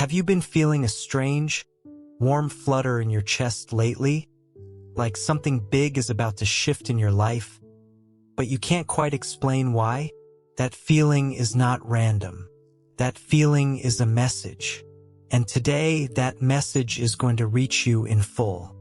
Have you been feeling a strange, warm flutter in your chest lately? Like something big is about to shift in your life, but you can't quite explain why? That feeling is not random. That feeling is a message. And today, that message is going to reach you in full.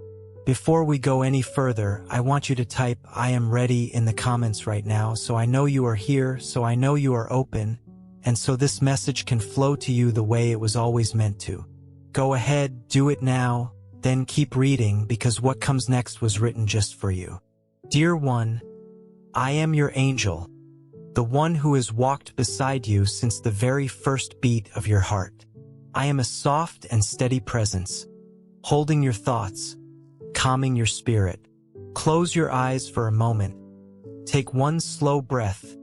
Before we go any further, I want you to type "I am ready" in the comments right now, so I know you are here, so I know you are open, and so this message can flow to you the way it was always meant to. Go ahead, do it now, then keep reading, because what comes next was written just for you. Dear one, I am your angel, the one who has walked beside you since the very first beat of your heart. I am a soft and steady presence, holding your thoughts, calming your spirit. Close your eyes for a moment. Take one slow breath,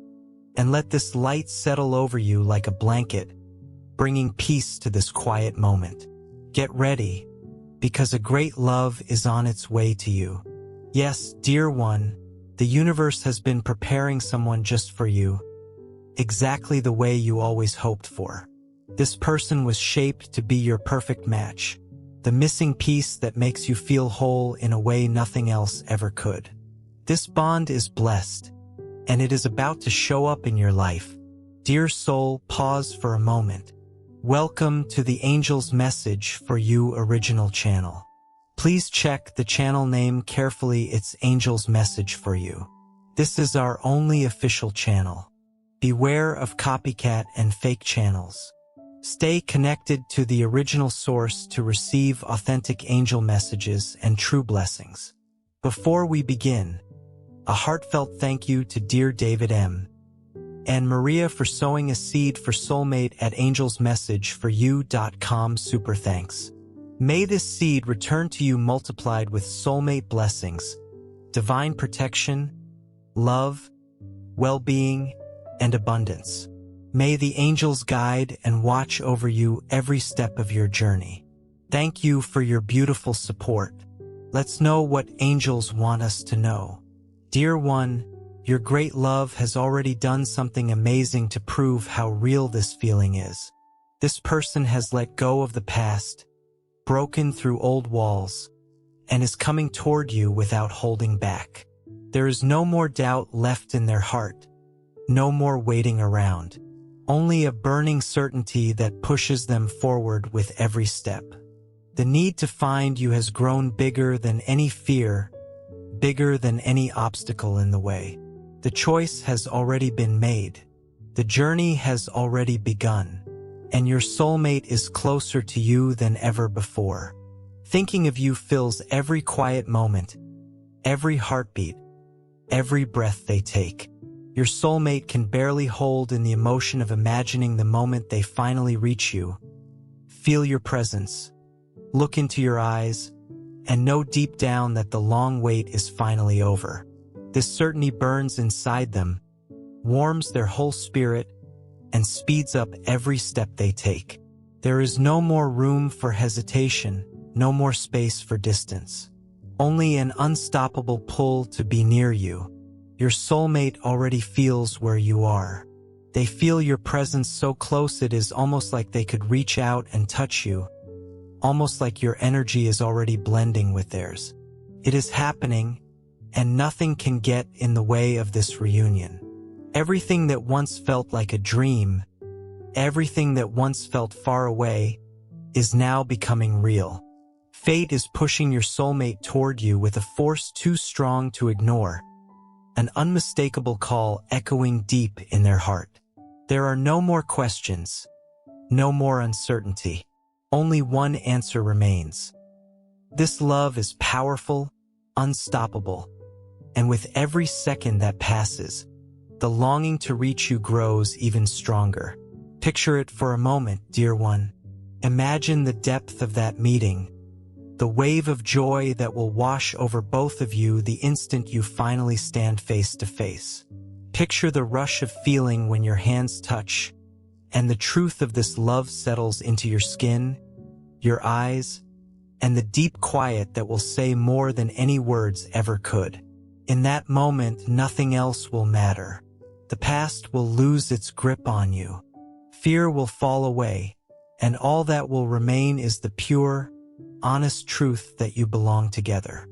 and let this light settle over you like a blanket, bringing peace to this quiet moment. Get ready, because a great love is on its way to you. Yes, dear one, the universe has been preparing someone just for you, exactly the way you always hoped for. This person was shaped to be your perfect match, the missing piece that makes you feel whole in a way nothing else ever could. This bond is blessed, and it is about to show up in your life. Dear soul, pause for a moment. Welcome to the Angel's Message for You original channel. Please check the channel name carefully. It's Angel's Message for You. This is our only official channel. Beware of copycat and fake channels. Stay connected to the original source to receive authentic angel messages and true blessings. Before we begin, a heartfelt thank you to dear David M. and Maria for sowing a seed for Soulmate at angelsmessageforyou.com. Super thanks. May this seed return to you multiplied with soulmate blessings, divine protection, love, well-being, and abundance. May the angels guide and watch over you every step of your journey. Thank you for your beautiful support. Let's know what angels want us to know. Dear one, your great love has already done something amazing to prove how real this feeling is. This person has let go of the past, broken through old walls, and is coming toward you without holding back. There is no more doubt left in their heart, no more waiting around. Only a burning certainty that pushes them forward with every step. The need to find you has grown bigger than any fear, bigger than any obstacle in the way. The choice has already been made. The journey has already begun, and your soulmate is closer to you than ever before. Thinking of you fills every quiet moment, every heartbeat, every breath they take. Your soulmate can barely hold in the emotion of imagining the moment they finally reach you. Feel your presence, look into your eyes, and know deep down that the long wait is finally over. This certainty burns inside them, warms their whole spirit, and speeds up every step they take. There is no more room for hesitation, no more space for distance. Only an unstoppable pull to be near you. Your soulmate already feels where you are. They feel your presence so close it is almost like they could reach out and touch you, almost like your energy is already blending with theirs. It is happening, and nothing can get in the way of this reunion. Everything that once felt like a dream, everything that once felt far away, is now becoming real. Fate is pushing your soulmate toward you with a force too strong to ignore. An unmistakable call echoing deep in their heart. There are no more questions, no more uncertainty. Only one answer remains. This love is powerful, unstoppable, and with every second that passes, the longing to reach you grows even stronger. Picture it for a moment, dear one. Imagine the depth of that meeting, the wave of joy that will wash over both of you the instant you finally stand face to face. Picture the rush of feeling when your hands touch, and the truth of this love settles into your skin, your eyes, and the deep quiet that will say more than any words ever could. In that moment, nothing else will matter. The past will lose its grip on you. Fear will fall away, and all that will remain is the pure, honest truth that you belong together.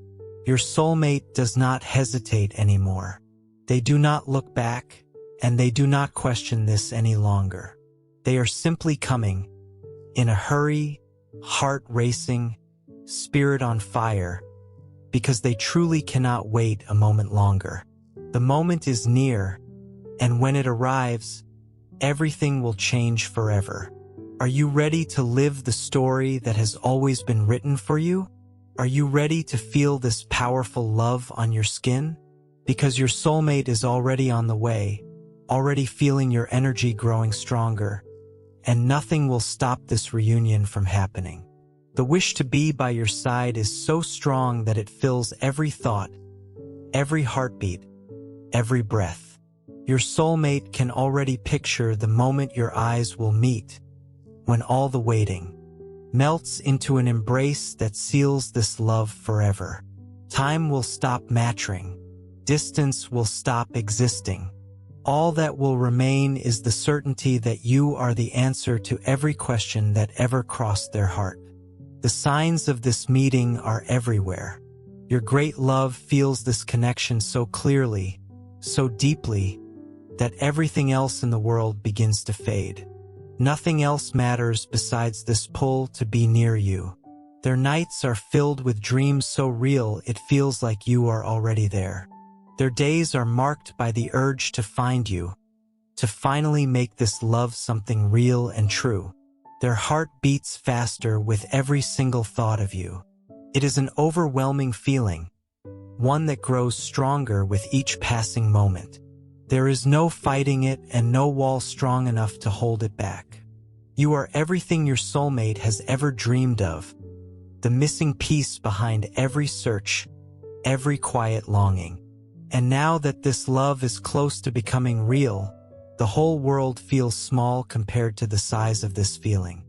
Your soulmate does not hesitate anymore. They do not look back, and they do not question this any longer. They are simply coming, in a hurry, heart racing, spirit on fire, because they truly cannot wait a moment longer. The moment is near, and when it arrives, everything will change forever. Are you ready to live the story that has always been written for you? Are you ready to feel this powerful love on your skin? Because your soulmate is already on the way, already feeling your energy growing stronger, and nothing will stop this reunion from happening. The wish to be by your side is so strong that it fills every thought, every heartbeat, every breath. Your soulmate can already picture the moment your eyes will meet, when all the waiting melts into an embrace that seals this love forever. Time will stop mattering. Distance will stop existing. All that will remain is the certainty that you are the answer to every question that ever crossed their heart. The signs of this meeting are everywhere. Your great love feels this connection so clearly, so deeply, that everything else in the world begins to fade. Nothing else matters besides this pull to be near you. Their nights are filled with dreams so real it feels like you are already there. Their days are marked by the urge to find you, to finally make this love something real and true. Their heart beats faster with every single thought of you. It is an overwhelming feeling, one that grows stronger with each passing moment. There is no fighting it and no wall strong enough to hold it back. You are everything your soulmate has ever dreamed of, the missing piece behind every search, every quiet longing. And now that this love is close to becoming real, the whole world feels small compared to the size of this feeling.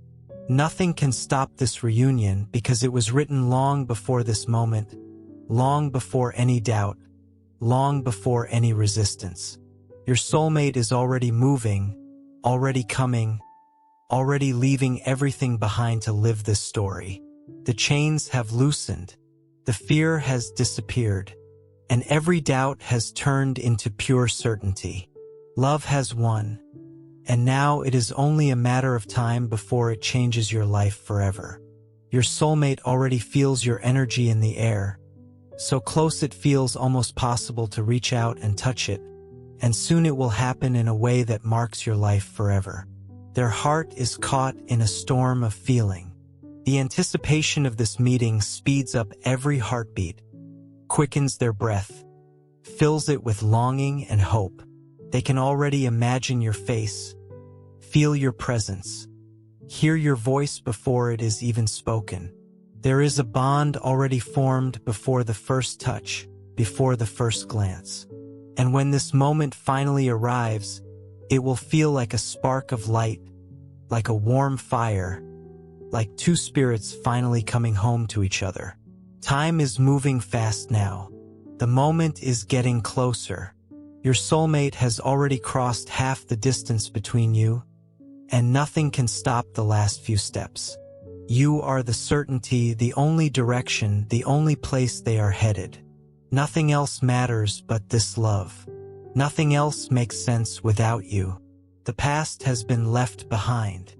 Nothing can stop this reunion because it was written long before this moment, long before any doubt, long before any resistance. Your soulmate is already moving, already coming, already leaving everything behind to live this story. The chains have loosened, the fear has disappeared, and every doubt has turned into pure certainty. Love has won, and now it is only a matter of time before it changes your life forever. Your soulmate already feels your energy in the air, so close it feels almost possible to reach out and touch it, and soon it will happen in a way that marks your life forever. Their heart is caught in a storm of feeling. The anticipation of this meeting speeds up every heartbeat, quickens their breath, fills it with longing and hope. They can already imagine your face, feel your presence, hear your voice before it is even spoken. There is a bond already formed before the first touch, before the first glance. And when this moment finally arrives, it will feel like a spark of light, like a warm fire, like two spirits finally coming home to each other. Time is moving fast now. The moment is getting closer. Your soulmate has already crossed half the distance between you, and nothing can stop the last few steps. You are the certainty, the only direction, the only place they are headed. Nothing else matters but this love. Nothing else makes sense without you. The past has been left behind.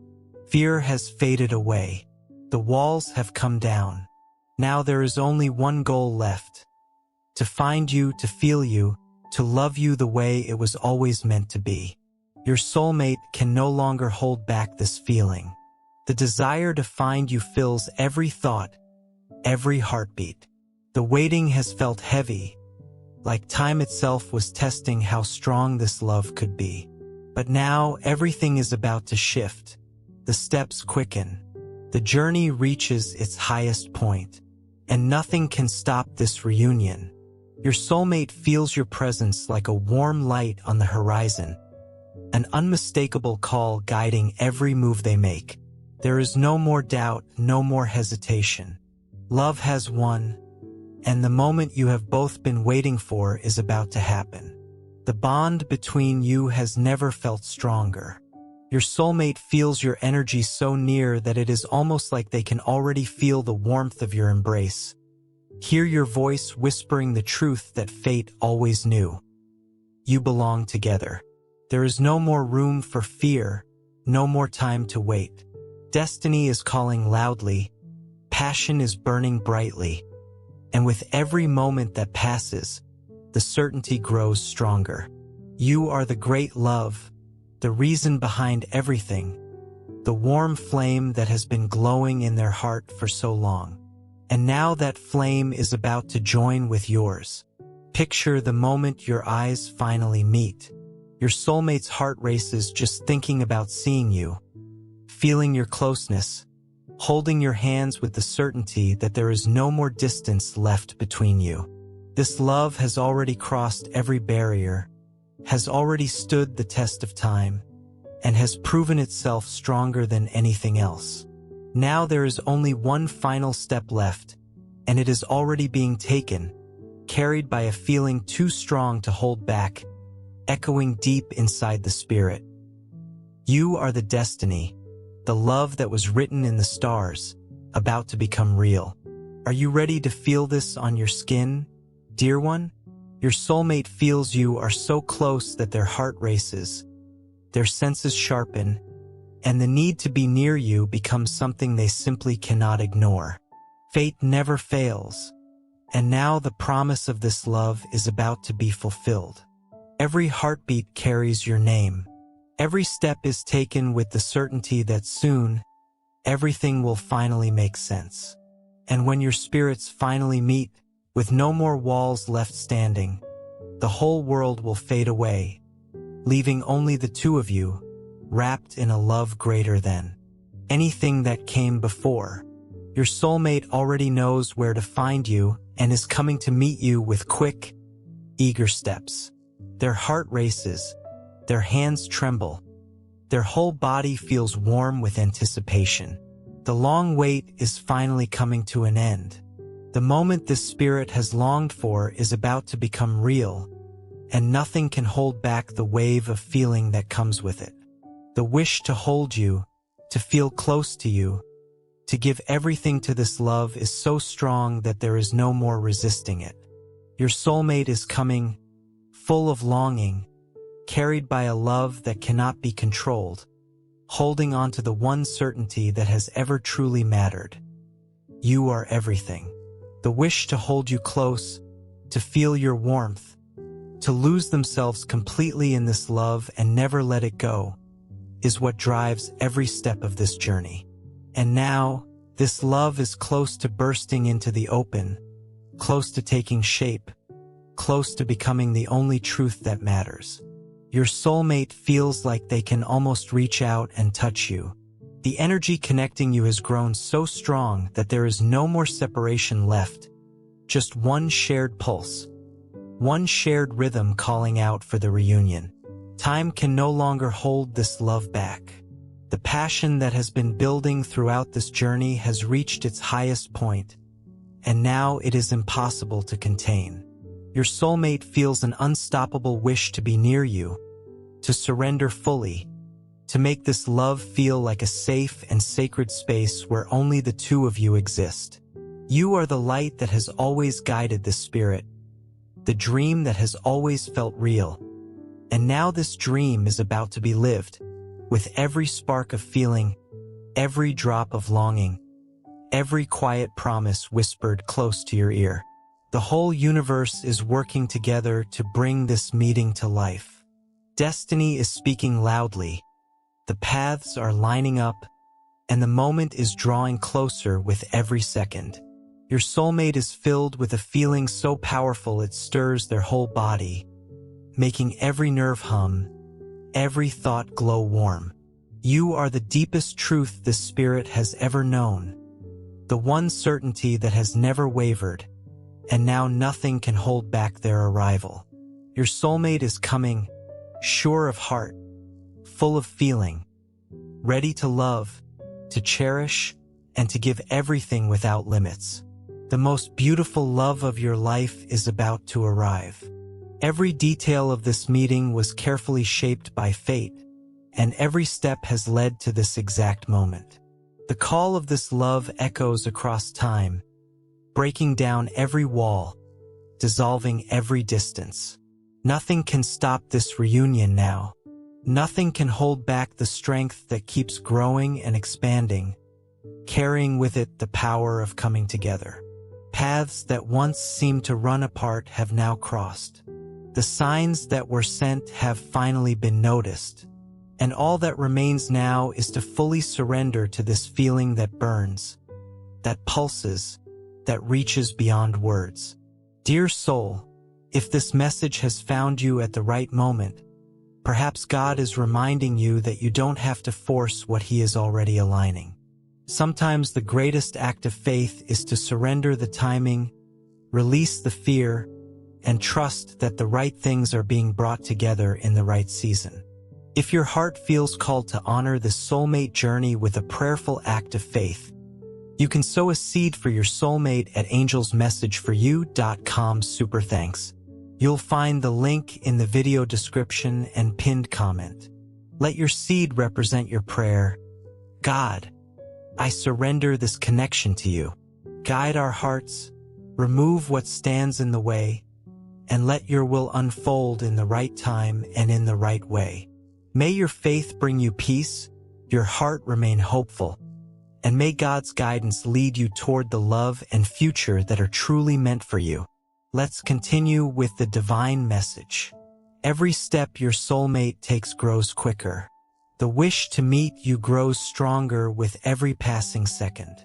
Fear has faded away. The walls have come down. Now there is only one goal left: to find you, to feel you, to love you the way it was always meant to be. Your soulmate can no longer hold back this feeling. The desire to find you fills every thought, every heartbeat. The waiting has felt heavy, like time itself was testing how strong this love could be. But now everything is about to shift. The steps quicken. The journey reaches its highest point, and nothing can stop this reunion. Your soulmate feels your presence like a warm light on the horizon, an unmistakable call guiding every move they make. There is no more doubt, no more hesitation. Love has won, and the moment you have both been waiting for is about to happen. The bond between you has never felt stronger. Your soulmate feels your energy so near that it is almost like they can already feel the warmth of your embrace. Hear your voice whispering the truth that fate always knew. You belong together. There is no more room for fear, no more time to wait. Destiny is calling loudly, passion is burning brightly, and with every moment that passes, the certainty grows stronger. You are the great love, the reason behind everything, the warm flame that has been glowing in their heart for so long. And now that flame is about to join with yours. Picture the moment your eyes finally meet. Your soulmate's heart races just thinking about seeing you, feeling your closeness, holding your hands with the certainty that there is no more distance left between you. This love has already crossed every barrier, has already stood the test of time, and has proven itself stronger than anything else. Now there is only one final step left, and it is already being taken, carried by a feeling too strong to hold back, echoing deep inside the spirit. You are the destiny, the love that was written in the stars, about to become real. Are you ready to feel this on your skin, dear one? Your soulmate feels you are so close that their heart races, their senses sharpen, and the need to be near you becomes something they simply cannot ignore. Fate never fails, and now the promise of this love is about to be fulfilled. Every heartbeat carries your name. Every step is taken with the certainty that soon, everything will finally make sense. And when your spirits finally meet, with no more walls left standing, the whole world will fade away, leaving only the two of you, wrapped in a love greater than anything that came before. Your soulmate already knows where to find you and is coming to meet you with quick, eager steps. Their heart races, their hands tremble, their whole body feels warm with anticipation. The long wait is finally coming to an end. The moment this spirit has longed for is about to become real, and nothing can hold back the wave of feeling that comes with it. The wish to hold you, to feel close to you, to give everything to this love is so strong that there is no more resisting it. Your soulmate is coming, full of longing, carried by a love that cannot be controlled, holding on to the one certainty that has ever truly mattered. You are everything. The wish to hold you close, to feel your warmth, to lose themselves completely in this love and never let it go, is what drives every step of this journey. And now, this love is close to bursting into the open, close to taking shape, close to becoming the only truth that matters. Your soulmate feels like they can almost reach out and touch you. The energy connecting you has grown so strong that there is no more separation left, just one shared pulse, one shared rhythm calling out for the reunion. Time can no longer hold this love back. The passion that has been building throughout this journey has reached its highest point, and now it is impossible to contain. Your soulmate feels an unstoppable wish to be near you, to surrender fully, to make this love feel like a safe and sacred space where only the two of you exist. You are the light that has always guided this spirit, the dream that has always felt real. And now this dream is about to be lived, with every spark of feeling, every drop of longing, every quiet promise whispered close to your ear. The whole universe is working together to bring this meeting to life. Destiny is speaking loudly. The paths are lining up, and the moment is drawing closer with every second. Your soulmate is filled with a feeling so powerful it stirs their whole body, making every nerve hum, every thought glow warm. You are the deepest truth this spirit has ever known, the one certainty that has never wavered, and now nothing can hold back their arrival. Your soulmate is coming, sure of heart, full of feeling, ready to love, to cherish, and to give everything without limits. The most beautiful love of your life is about to arrive. Every detail of this meeting was carefully shaped by fate, and every step has led to this exact moment. The call of this love echoes across time, breaking down every wall, dissolving every distance. Nothing can stop this reunion now. Nothing can hold back the strength that keeps growing and expanding, carrying with it the power of coming together. Paths that once seemed to run apart have now crossed. The signs that were sent have finally been noticed, and all that remains now is to fully surrender to this feeling that burns, that pulses, that reaches beyond words. Dear soul, if this message has found you at the right moment, perhaps God is reminding you that you don't have to force what He is already aligning. Sometimes the greatest act of faith is to surrender the timing, release the fear, and trust that the right things are being brought together in the right season. If your heart feels called to honor this soulmate journey with a prayerful act of faith, you can sow a seed for your soulmate at angelsmessageforyou.com. Super thanks. You'll find the link in the video description and pinned comment. Let your seed represent your prayer. God, I surrender this connection to you. Guide our hearts, remove what stands in the way, and let your will unfold in the right time and in the right way. May your faith bring you peace, your heart remain hopeful, and may God's guidance lead you toward the love and future that are truly meant for you. Let's continue with the divine message. Every step your soulmate takes grows quicker. The wish to meet you grows stronger with every passing second.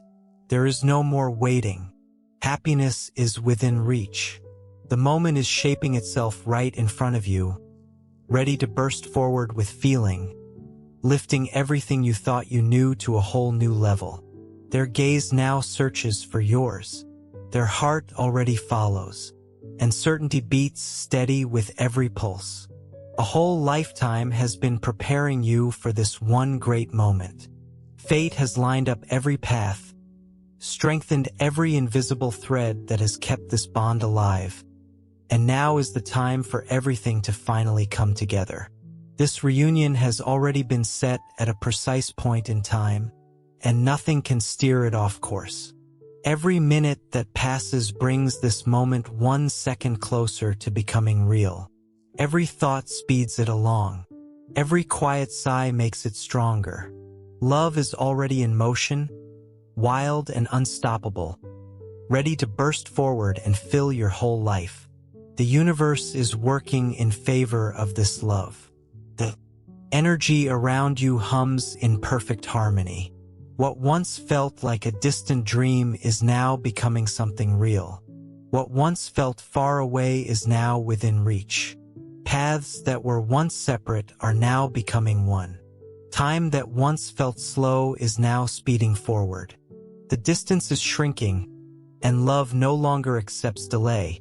There is no more waiting. Happiness is within reach. The moment is shaping itself right in front of you, ready to burst forward with feeling, lifting everything you thought you knew to a whole new level. Their gaze now searches for yours. Their heart already follows, and certainty beats steady with every pulse. A whole lifetime has been preparing you for this one great moment. Fate has lined up every path, strengthened every invisible thread that has kept this bond alive. And now is the time for everything to finally come together. This reunion has already been set at a precise point in time, and nothing can steer it off course. Every minute that passes brings this moment 1 second closer to becoming real. Every thought speeds it along. Every quiet sigh makes it stronger. Love is already in motion, wild and unstoppable, ready to burst forward and fill your whole life. The universe is working in favor of this love. The energy around you hums in perfect harmony. What once felt like a distant dream is now becoming something real. What once felt far away is now within reach. Paths that were once separate are now becoming one. Time that once felt slow is now speeding forward. The distance is shrinking, and love no longer accepts delay.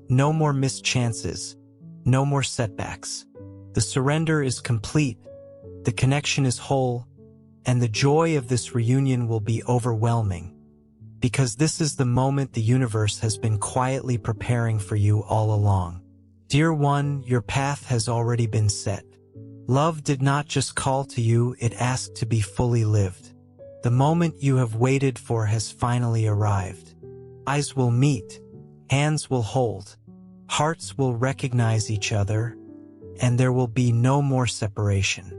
No more missed chances, no more setbacks. The surrender is complete, the connection is whole, and the joy of this reunion will be overwhelming, because this is the moment the universe has been quietly preparing for you all along. Dear one, your path has already been set. Love did not just call to you, it asked to be fully lived. The moment you have waited for has finally arrived. Eyes will meet, hands will hold, hearts will recognize each other, and there will be no more separation.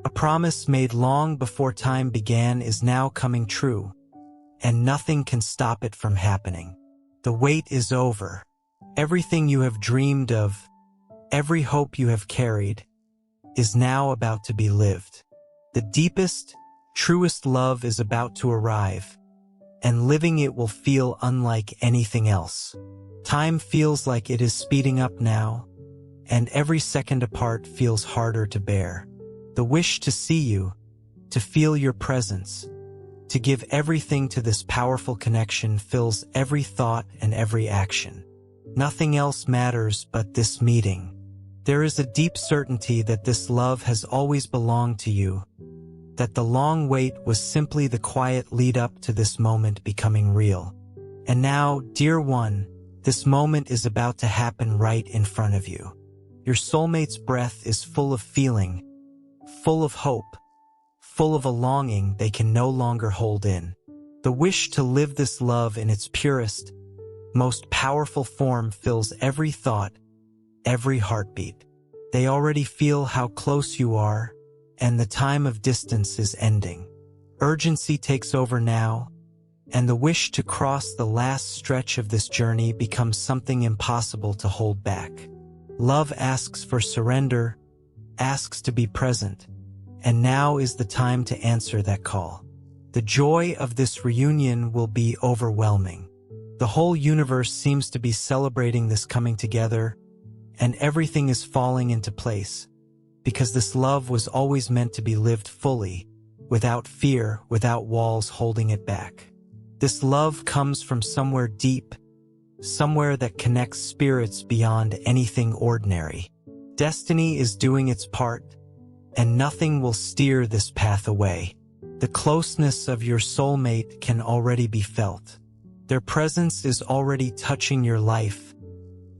A promise made long before time began is now coming true, and nothing can stop it from happening. The wait is over. Everything you have dreamed of, every hope you have carried, is now about to be lived. The deepest, truest love is about to arrive, and living it will feel unlike anything else. Time feels like it is speeding up now, and every second apart feels harder to bear. The wish to see you, to feel your presence, to give everything to this powerful connection fills every thought and every action. Nothing else matters but this meeting. There is a deep certainty that this love has always belonged to you, that the long wait was simply the quiet lead up to this moment becoming real. And now, dear one, this moment is about to happen right in front of you. Your soulmate's breath is full of feeling, full of hope, full of a longing they can no longer hold in. The wish to live this love in its purest, most powerful form fills every thought, every heartbeat. They already feel how close you are, and the time of distance is ending. Urgency takes over now, and the wish to cross the last stretch of this journey becomes something impossible to hold back. Love asks for surrender, asks to be present, and now is the time to answer that call. The joy of this reunion will be overwhelming. The whole universe seems to be celebrating this coming together, and everything is falling into place, because this love was always meant to be lived fully, without fear, without walls holding it back. This love comes from somewhere deep, somewhere that connects spirits beyond anything ordinary. Destiny is doing its part, and nothing will steer this path away. The closeness of your soulmate can already be felt. Their presence is already touching your life,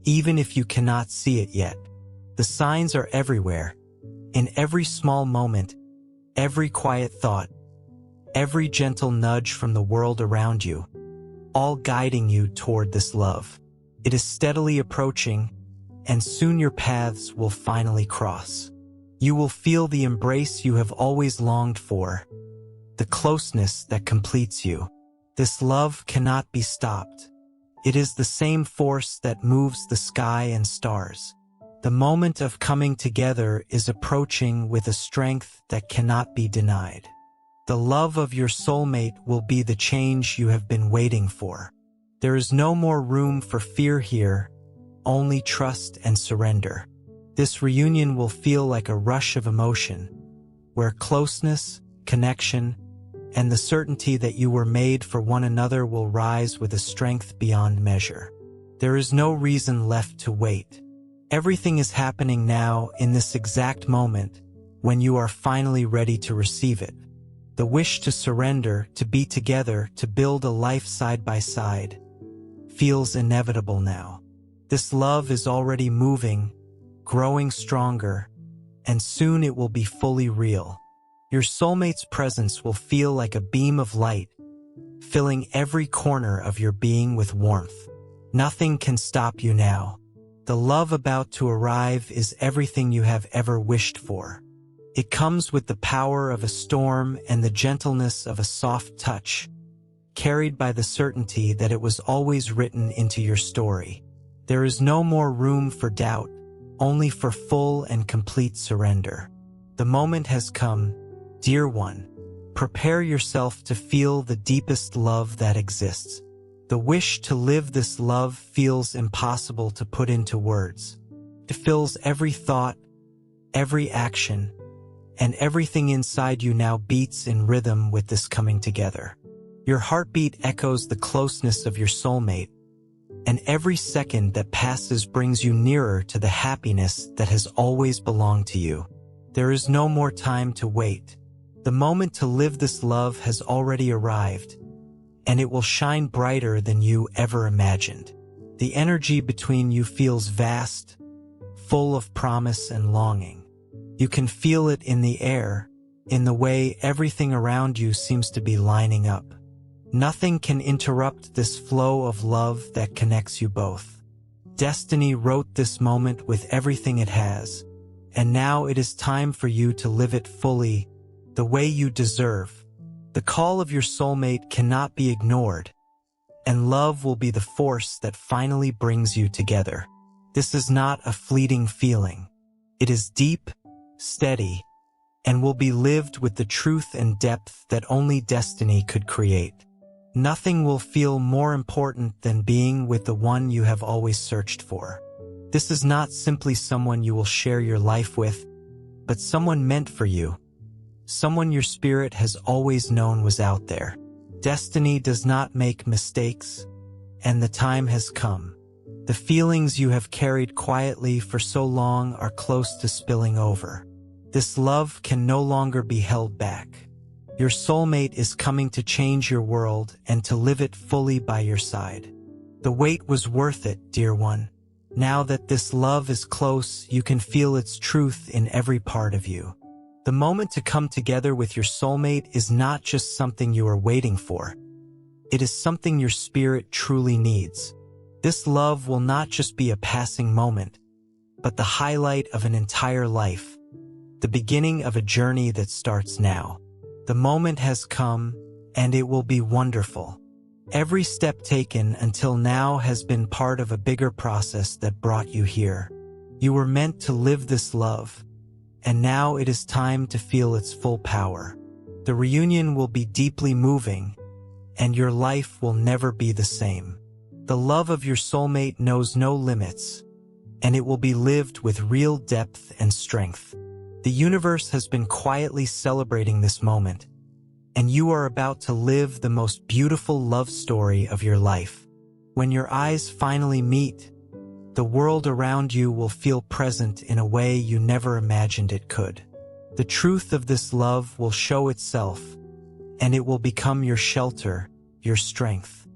even if you cannot see it yet. The signs are everywhere, in every small moment, every quiet thought, every gentle nudge from the world around you, all guiding you toward this love. It is steadily approaching, and soon your paths will finally cross. You will feel the embrace you have always longed for, the closeness that completes you. This love cannot be stopped. It is the same force that moves the sky and stars. The moment of coming together is approaching with a strength that cannot be denied. The love of your soulmate will be the change you have been waiting for. There is no more room for fear here, only trust and surrender. This reunion will feel like a rush of emotion, where closeness, connection, and the certainty that you were made for one another will rise with a strength beyond measure. There is no reason left to wait. Everything is happening now in this exact moment when you are finally ready to receive it. The wish to surrender, to be together, to build a life side by side, feels inevitable now. This love is already moving, growing stronger, and soon it will be fully real. Your soulmate's presence will feel like a beam of light, filling every corner of your being with warmth. Nothing can stop you now. The love about to arrive is everything you have ever wished for. It comes with the power of a storm and the gentleness of a soft touch, carried by the certainty that it was always written into your story. There is no more room for doubt, only for full and complete surrender. The moment has come, dear one. Prepare yourself to feel the deepest love that exists. The wish to live this love feels impossible to put into words. It fills every thought, every action, and everything inside you now beats in rhythm with this coming together. Your heartbeat echoes the closeness of your soulmate, and every second that passes brings you nearer to the happiness that has always belonged to you. There is no more time to wait. The moment to live this love has already arrived, and it will shine brighter than you ever imagined. The energy between you feels vast, full of promise and longing. You can feel it in the air, in the way everything around you seems to be lining up. Nothing can interrupt this flow of love that connects you both. Destiny wrote this moment with everything it has, and now it is time for you to live it fully, the way you deserve. The call of your soulmate cannot be ignored, and love will be the force that finally brings you together. This is not a fleeting feeling. It is deep, steady, and will be lived with the truth and depth that only destiny could create. Nothing will feel more important than being with the one you have always searched for. This is not simply someone you will share your life with, but someone meant for you. Someone your spirit has always known was out there. Destiny does not make mistakes, and the time has come. The feelings you have carried quietly for so long are close to spilling over. This love can no longer be held back. Your soulmate is coming to change your world and to live it fully by your side. The wait was worth it, dear one. Now that this love is close, you can feel its truth in every part of you. The moment to come together with your soulmate is not just something you are waiting for. It is something your spirit truly needs. This love will not just be a passing moment, but the highlight of an entire life, the beginning of a journey that starts now. The moment has come, and it will be wonderful. Every step taken until now has been part of a bigger process that brought you here. You were meant to live this love, and now it is time to feel its full power. The reunion will be deeply moving, and your life will never be the same. The love of your soulmate knows no limits, and it will be lived with real depth and strength. The universe has been quietly celebrating this moment, and you are about to live the most beautiful love story of your life. When your eyes finally meet, the world around you will feel present in a way you never imagined it could. The truth of this love will show itself, and it will become your shelter, your strength.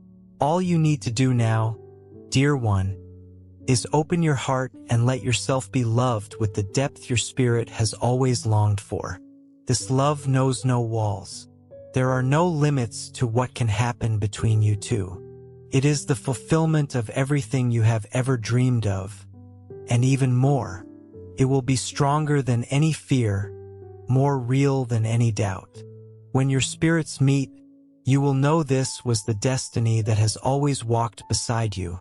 All you need to do now, dear one, is open your heart and let yourself be loved with the depth your spirit has always longed for. This love knows no walls. There are no limits to what can happen between you two. It is the fulfillment of everything you have ever dreamed of, and even more. It will be stronger than any fear, more real than any doubt. When your spirits meet, you will know this was the destiny that has always walked beside you,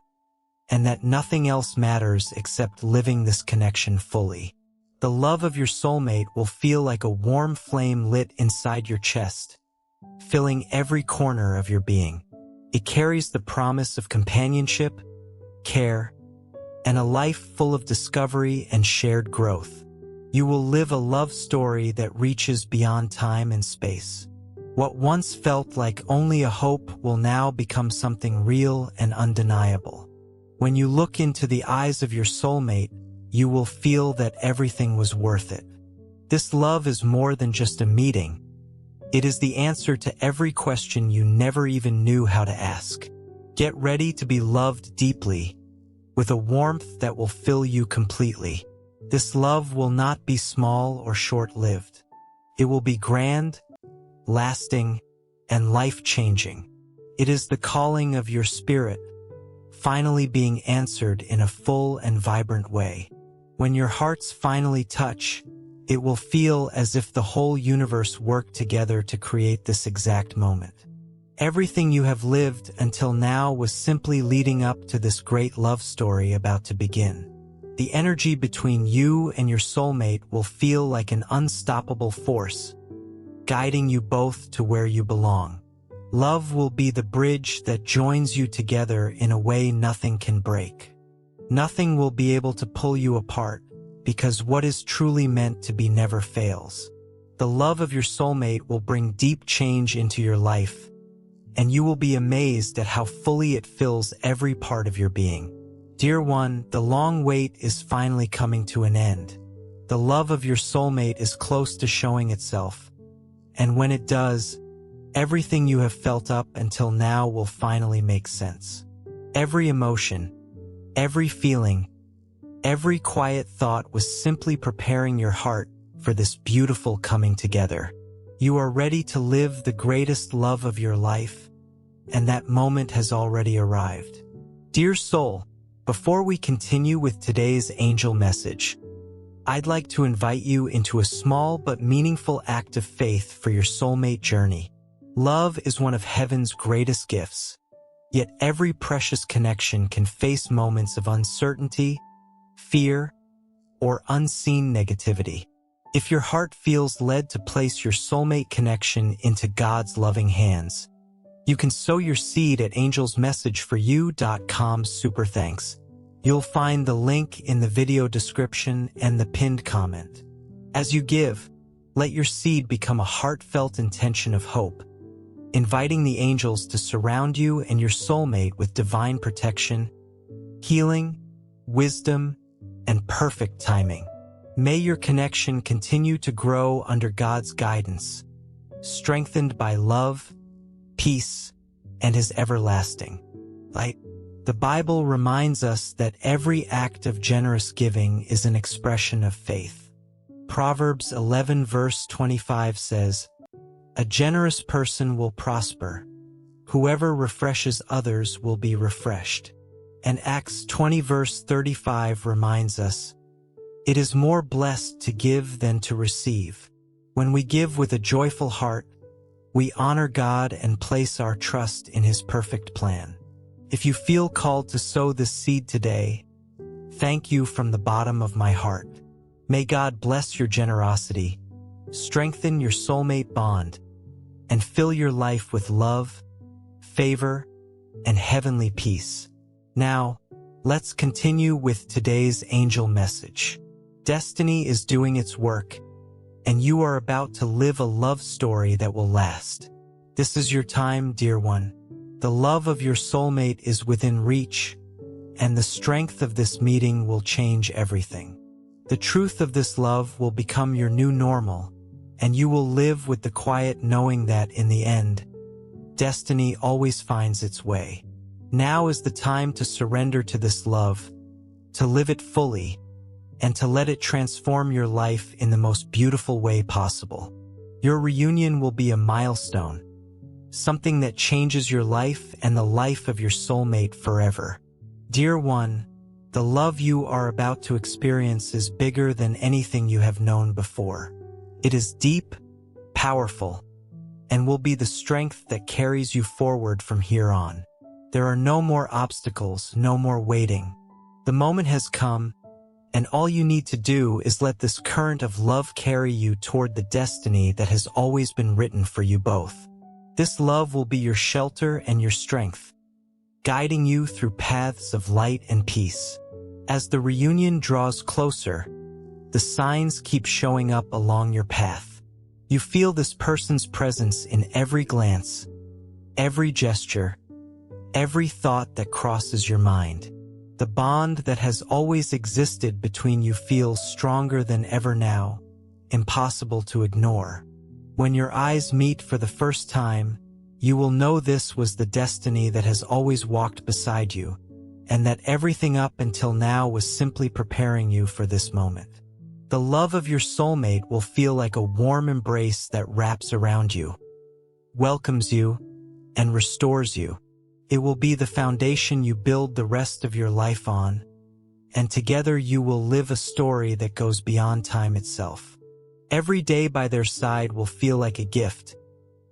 and that nothing else matters except living this connection fully. The love of your soulmate will feel like a warm flame lit inside your chest, filling every corner of your being. It carries the promise of companionship, care, and a life full of discovery and shared growth. You will live a love story that reaches beyond time and space. What once felt like only a hope will now become something real and undeniable. When you look into the eyes of your soulmate, you will feel that everything was worth it. This love is more than just a meeting. It is the answer to every question you never even knew how to ask. Get ready to be loved deeply, with a warmth that will fill you completely. This love will not be small or short-lived. It will be grand, lasting, and life-changing. It is the calling of your spirit, finally being answered in a full and vibrant way. When your hearts finally touch, it will feel as if the whole universe worked together to create this exact moment. Everything you have lived until now was simply leading up to this great love story about to begin. The energy between you and your soulmate will feel like an unstoppable force, guiding you both to where you belong. Love will be the bridge that joins you together in a way nothing can break. Nothing will be able to pull you apart, because what is truly meant to be never fails. The love of your soulmate will bring deep change into your life, and you will be amazed at how fully it fills every part of your being. Dear one, the long wait is finally coming to an end. The love of your soulmate is close to showing itself, and when it does, everything you have felt up until now will finally make sense. Every emotion, every feeling, every quiet thought was simply preparing your heart for this beautiful coming together. You are ready to live the greatest love of your life, and that moment has already arrived. Dear soul, before we continue with today's angel message, I'd like to invite you into a small but meaningful act of faith for your soulmate journey. Love is one of heaven's greatest gifts, yet every precious connection can face moments of uncertainty, fear, or unseen negativity. If your heart feels led to place your soulmate connection into God's loving hands, you can sow your seed at angelsmessageforyou.com. Super thanks. You'll find the link in the video description and the pinned comment. As you give, let your seed become a heartfelt intention of hope, inviting the angels to surround you and your soulmate with divine protection, healing, wisdom, and perfect timing. May your connection continue to grow under God's guidance, strengthened by love, peace, and His everlasting light. The Bible reminds us that every act of generous giving is an expression of faith. Proverbs 11 verse 25 says, "A generous person will prosper. Whoever refreshes others will be refreshed." And Acts 20 verse 35 reminds us, "It is more blessed to give than to receive." When we give with a joyful heart, we honor God and place our trust in His perfect plan. If you feel called to sow this seed today, thank you from the bottom of my heart. May God bless your generosity, strengthen your soulmate bond, and fill your life with love, favor, and heavenly peace. Now, let's continue with today's angel message. Destiny is doing its work, and you are about to live a love story that will last. This is your time, dear one. The love of your soulmate is within reach, and the strength of this meeting will change everything. The truth of this love will become your new normal, and you will live with the quiet knowing that in the end, destiny always finds its way. Now is the time to surrender to this love, to live it fully, and to let it transform your life in the most beautiful way possible. Your reunion will be a milestone, something that changes your life and the life of your soulmate forever. Dear one, the love you are about to experience is bigger than anything you have known before. It is deep, powerful, and will be the strength that carries you forward from here on. There are no more obstacles, no more waiting. The moment has come, and all you need to do is let this current of love carry you toward the destiny that has always been written for you both. This love will be your shelter and your strength, guiding you through paths of light and peace. As the reunion draws closer, the signs keep showing up along your path. You feel this person's presence in every glance, every gesture, every thought that crosses your mind. The bond that has always existed between you feels stronger than ever now, impossible to ignore. When your eyes meet for the first time, you will know this was the destiny that has always walked beside you, and that everything up until now was simply preparing you for this moment. The love of your soulmate will feel like a warm embrace that wraps around you, welcomes you, and restores you. It will be the foundation you build the rest of your life on, and together you will live a story that goes beyond time itself. Every day by their side will feel like a gift,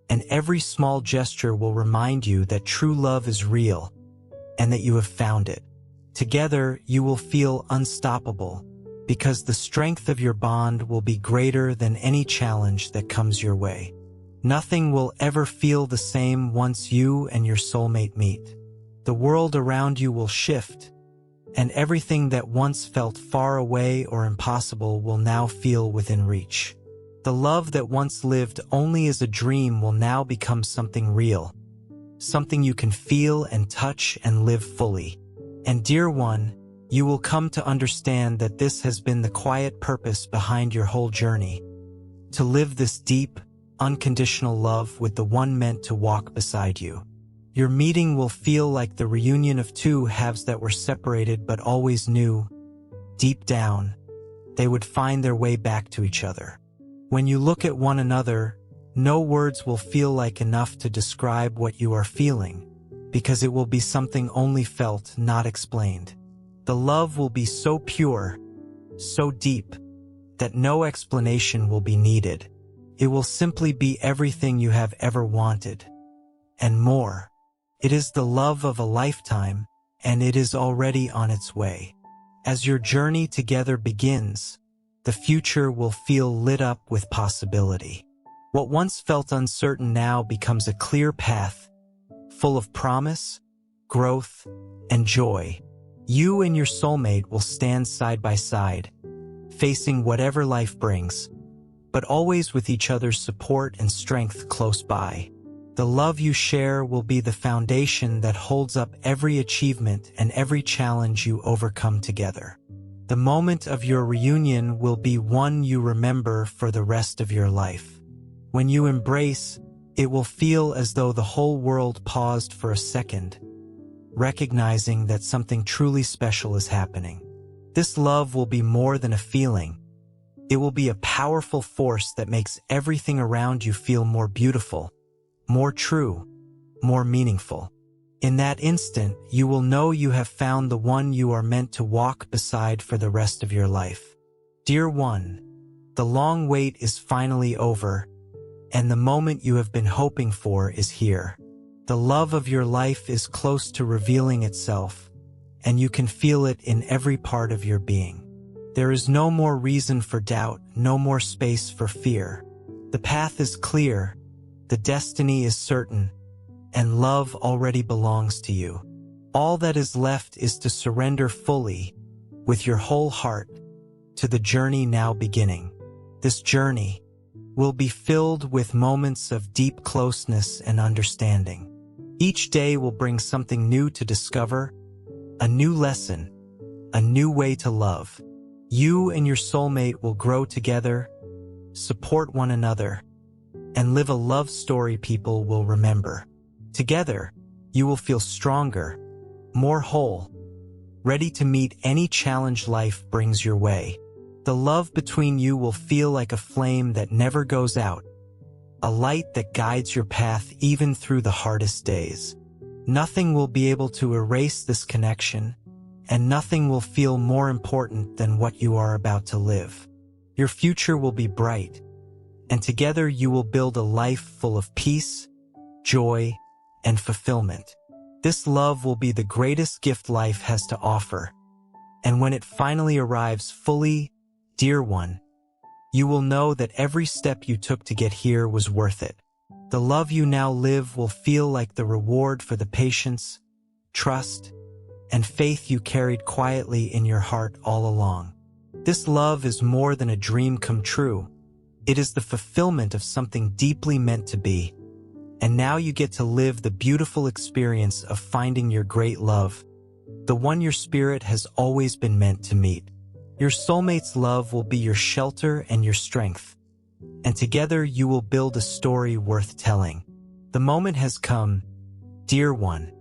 and every small gesture will remind you that true love is real, and that you have found it. Together, you will feel unstoppable, because the strength of your bond will be greater than any challenge that comes your way. Nothing will ever feel the same once you and your soulmate meet. The world around you will shift, and everything that once felt far away or impossible will now feel within reach. The love that once lived only as a dream will now become something real, something you can feel and touch and live fully. And dear one, you will come to understand that this has been the quiet purpose behind your whole journey, to live this deep, unconditional love with the one meant to walk beside you. Your meeting will feel like the reunion of two halves that were separated but always knew, deep down, they would find their way back to each other. When you look at one another, no words will feel like enough to describe what you are feeling, because it will be something only felt, not explained. The love will be so pure, so deep, that no explanation will be needed. It will simply be everything you have ever wanted, and more. It is the love of a lifetime, and it is already on its way. As your journey together begins, the future will feel lit up with possibility. What once felt uncertain now becomes a clear path, full of promise, growth, and joy. You and your soulmate will stand side by side, facing whatever life brings, but always with each other's support and strength close by. The love you share will be the foundation that holds up every achievement and every challenge you overcome together. The moment of your reunion will be one you remember for the rest of your life. When you embrace, it will feel as though the whole world paused for a second, recognizing that something truly special is happening. This love will be more than a feeling. It will be a powerful force that makes everything around you feel more beautiful, more true, more meaningful. In that instant, you will know you have found the one you are meant to walk beside for the rest of your life. Dear one, the long wait is finally over, and the moment you have been hoping for is here. The love of your life is close to revealing itself, and you can feel it in every part of your being. There is no more reason for doubt, no more space for fear. The path is clear, the destiny is certain, and love already belongs to you. All that is left is to surrender fully, with your whole heart, to the journey now beginning. This journey will be filled with moments of deep closeness and understanding. Each day will bring something new to discover, a new lesson, a new way to love. You and your soulmate will grow together, support one another, and live a love story people will remember. Together, you will feel stronger, more whole, ready to meet any challenge life brings your way. The love between you will feel like a flame that never goes out, a light that guides your path even through the hardest days. Nothing will be able to erase this connection, and nothing will feel more important than what you are about to live. Your future will be bright, and together you will build a life full of peace, joy, and fulfillment. This love will be the greatest gift life has to offer, and when it finally arrives fully, dear one, you will know that every step you took to get here was worth it. The love you now live will feel like the reward for the patience, trust, and faith you carried quietly in your heart all along. This love is more than a dream come true. It is the fulfillment of something deeply meant to be. And now you get to live the beautiful experience of finding your great love, the one your spirit has always been meant to meet. Your soulmate's love will be your shelter and your strength, and together you will build a story worth telling. The moment has come, dear one,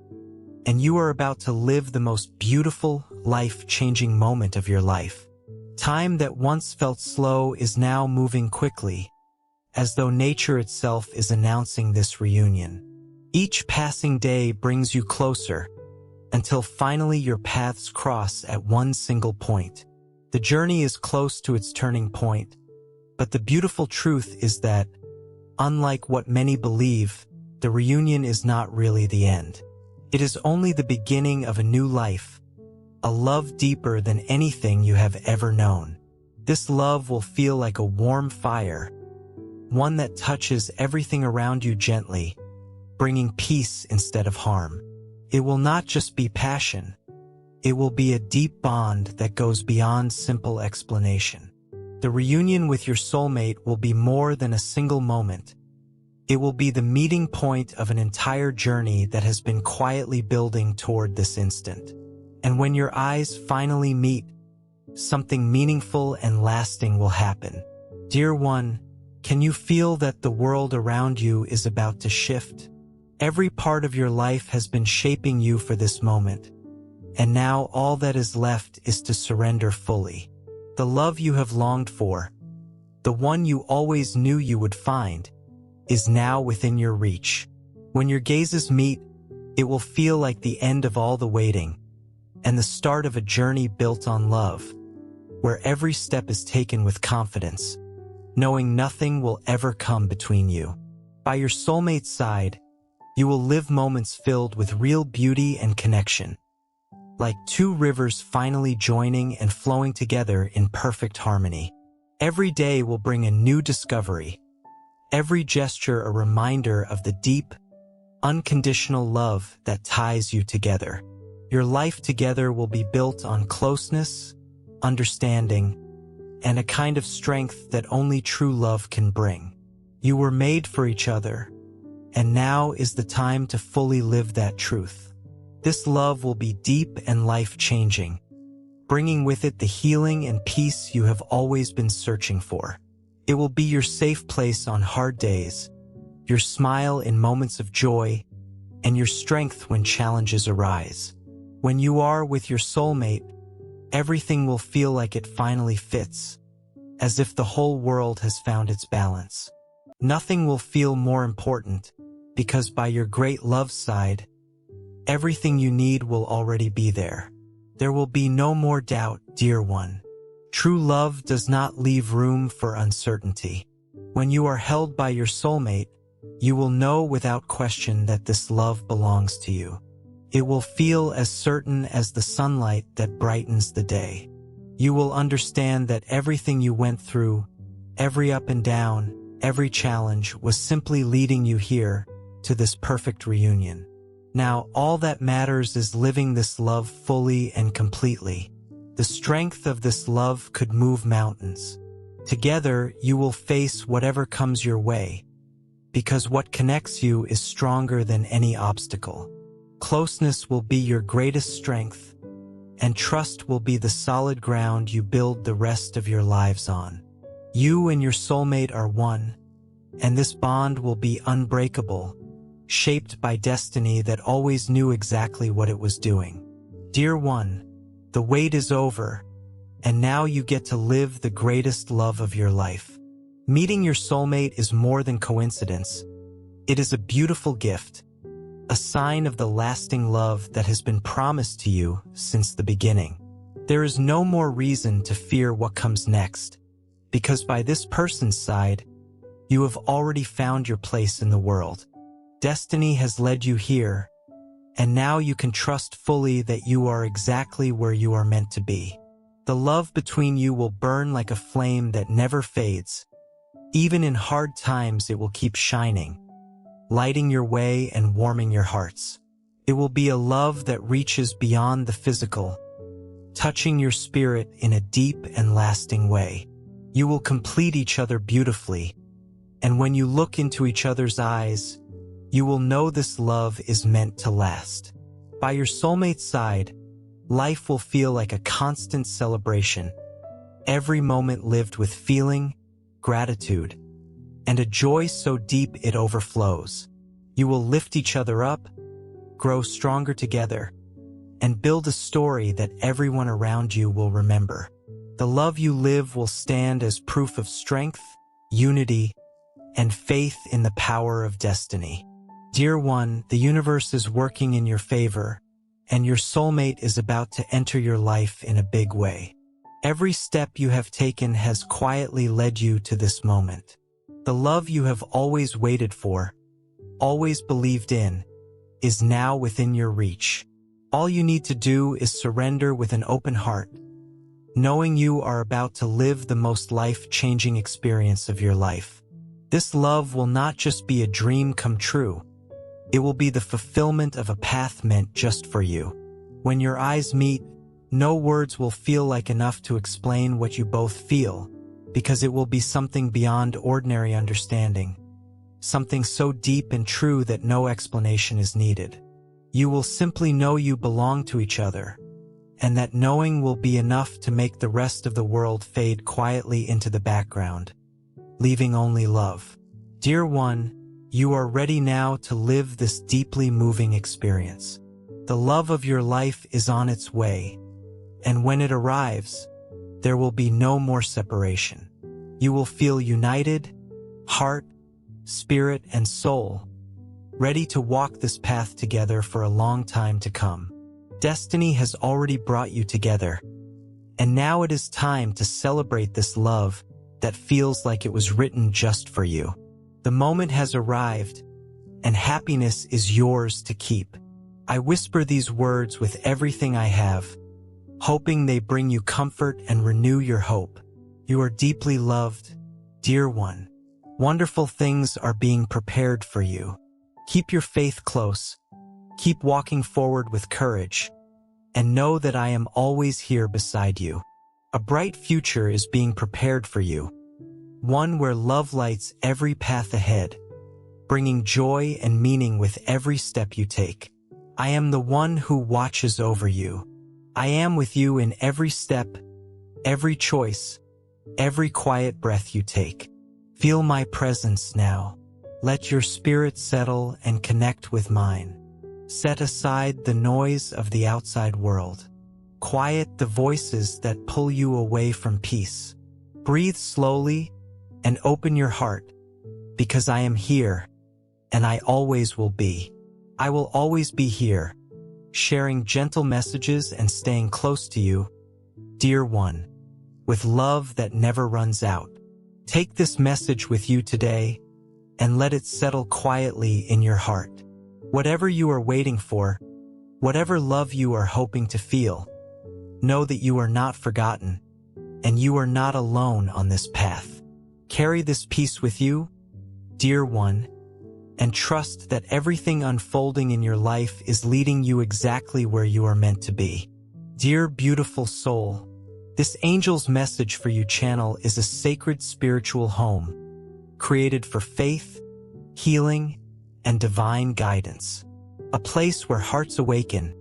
and you are about to live the most beautiful, life-changing moment of your life. Time that once felt slow is now moving quickly, as though nature itself is announcing this reunion. Each passing day brings you closer, until finally your paths cross at one single point. The journey is close to its turning point, but the beautiful truth is that, unlike what many believe, the reunion is not really the end. It is only the beginning of a new life, a love deeper than anything you have ever known. This love will feel like a warm fire, one that touches everything around you gently, bringing peace instead of harm. It will not just be passion. It will be a deep bond that goes beyond simple explanation. The reunion with your soulmate will be more than a single moment. It will be the meeting point of an entire journey that has been quietly building toward this instant. And when your eyes finally meet, something meaningful and lasting will happen. Dear one, can you feel that the world around you is about to shift? Every part of your life has been shaping you for this moment, and now all that is left is to surrender fully. The love you have longed for, the one you always knew you would find, is now within your reach. When your gazes meet, it will feel like the end of all the waiting, and the start of a journey built on love, where every step is taken with confidence, knowing nothing will ever come between you. By your soulmate's side, you will live moments filled with real beauty and connection, like two rivers finally joining and flowing together in perfect harmony. Every day will bring a new discovery, every gesture a reminder of the deep, unconditional love that ties you together. Your life together will be built on closeness, understanding, and a kind of strength that only true love can bring. You were made for each other, and now is the time to fully live that truth. This love will be deep and life-changing, bringing with it the healing and peace you have always been searching for. It will be your safe place on hard days, your smile in moments of joy, and your strength when challenges arise. When you are with your soulmate, everything will feel like it finally fits, as if the whole world has found its balance. Nothing will feel more important, because by your great love side, everything you need will already be there. There will be no more doubt, dear one. True love does not leave room for uncertainty. When you are held by your soulmate, you will know without question that this love belongs to you. It will feel as certain as the sunlight that brightens the day. You will understand that everything you went through, every up and down, every challenge was simply leading you here to this perfect reunion. Now, all that matters is living this love fully and completely. The strength of this love could move mountains. Together, you will face whatever comes your way, because what connects you is stronger than any obstacle. Closeness will be your greatest strength, and trust will be the solid ground you build the rest of your lives on. You and your soulmate are one, and this bond will be unbreakable, shaped by destiny that always knew exactly what it was doing. Dear one, the wait is over, and now you get to live the greatest love of your life. Meeting your soulmate is more than coincidence. It is a beautiful gift, a sign of the lasting love that has been promised to you since the beginning. There is no more reason to fear what comes next, because by this person's side, you have already found your place in the world. Destiny has led you here, and now you can trust fully that you are exactly where you are meant to be. The love between you will burn like a flame that never fades. Even in hard times, it will keep shining, lighting your way and warming your hearts. It will be a love that reaches beyond the physical, touching your spirit in a deep and lasting way. You will complete each other beautifully, and when you look into each other's eyes, you will know this love is meant to last. By your soulmate's side, life will feel like a constant celebration, every moment lived with feeling, gratitude, and a joy so deep it overflows. You will lift each other up, grow stronger together, and build a story that everyone around you will remember. The love you live will stand as proof of strength, unity, and faith in the power of destiny. Dear one, the universe is working in your favor, and your soulmate is about to enter your life in a big way. Every step you have taken has quietly led you to this moment. The love you have always waited for, always believed in, is now within your reach. All you need to do is surrender with an open heart, knowing you are about to live the most life-changing experience of your life. This love will not just be a dream come true. It will be the fulfillment of a path meant just for you. When your eyes meet, no words will feel like enough to explain what you both feel, because it will be something beyond ordinary understanding, something so deep and true that no explanation is needed. You will simply know you belong to each other, and that knowing will be enough to make the rest of the world fade quietly into the background, leaving only love. Dear one, you are ready now to live this deeply moving experience. The love of your life is on its way, and when it arrives, there will be no more separation. You will feel united, heart, spirit, and soul, ready to walk this path together for a long time to come. Destiny has already brought you together, and now it is time to celebrate this love that feels like it was written just for you. The moment has arrived, and happiness is yours to keep. I whisper these words with everything I have, hoping they bring you comfort and renew your hope. You are deeply loved, dear one. Wonderful things are being prepared for you. Keep your faith close, keep walking forward with courage, and know that I am always here beside you. A bright future is being prepared for you, one where love lights every path ahead, bringing joy and meaning with every step you take. I am the one who watches over you. I am with you in every step, every choice, every quiet breath you take. Feel my presence now. Let your spirit settle and connect with mine. Set aside the noise of the outside world. Quiet the voices that pull you away from peace. Breathe slowly and open your heart, because I am here, and I always will be. I will always be here, sharing gentle messages and staying close to you, dear one, with love that never runs out. Take this message with you today and let it settle quietly in your heart. Whatever you are waiting for, whatever love you are hoping to feel, know that you are not forgotten, and you are not alone on this path. Carry this peace with you, dear one, and trust that everything unfolding in your life is leading you exactly where you are meant to be. Dear beautiful soul, this angel's message for you channel is a sacred spiritual home, created for faith, healing, and divine guidance. A place where hearts awaken,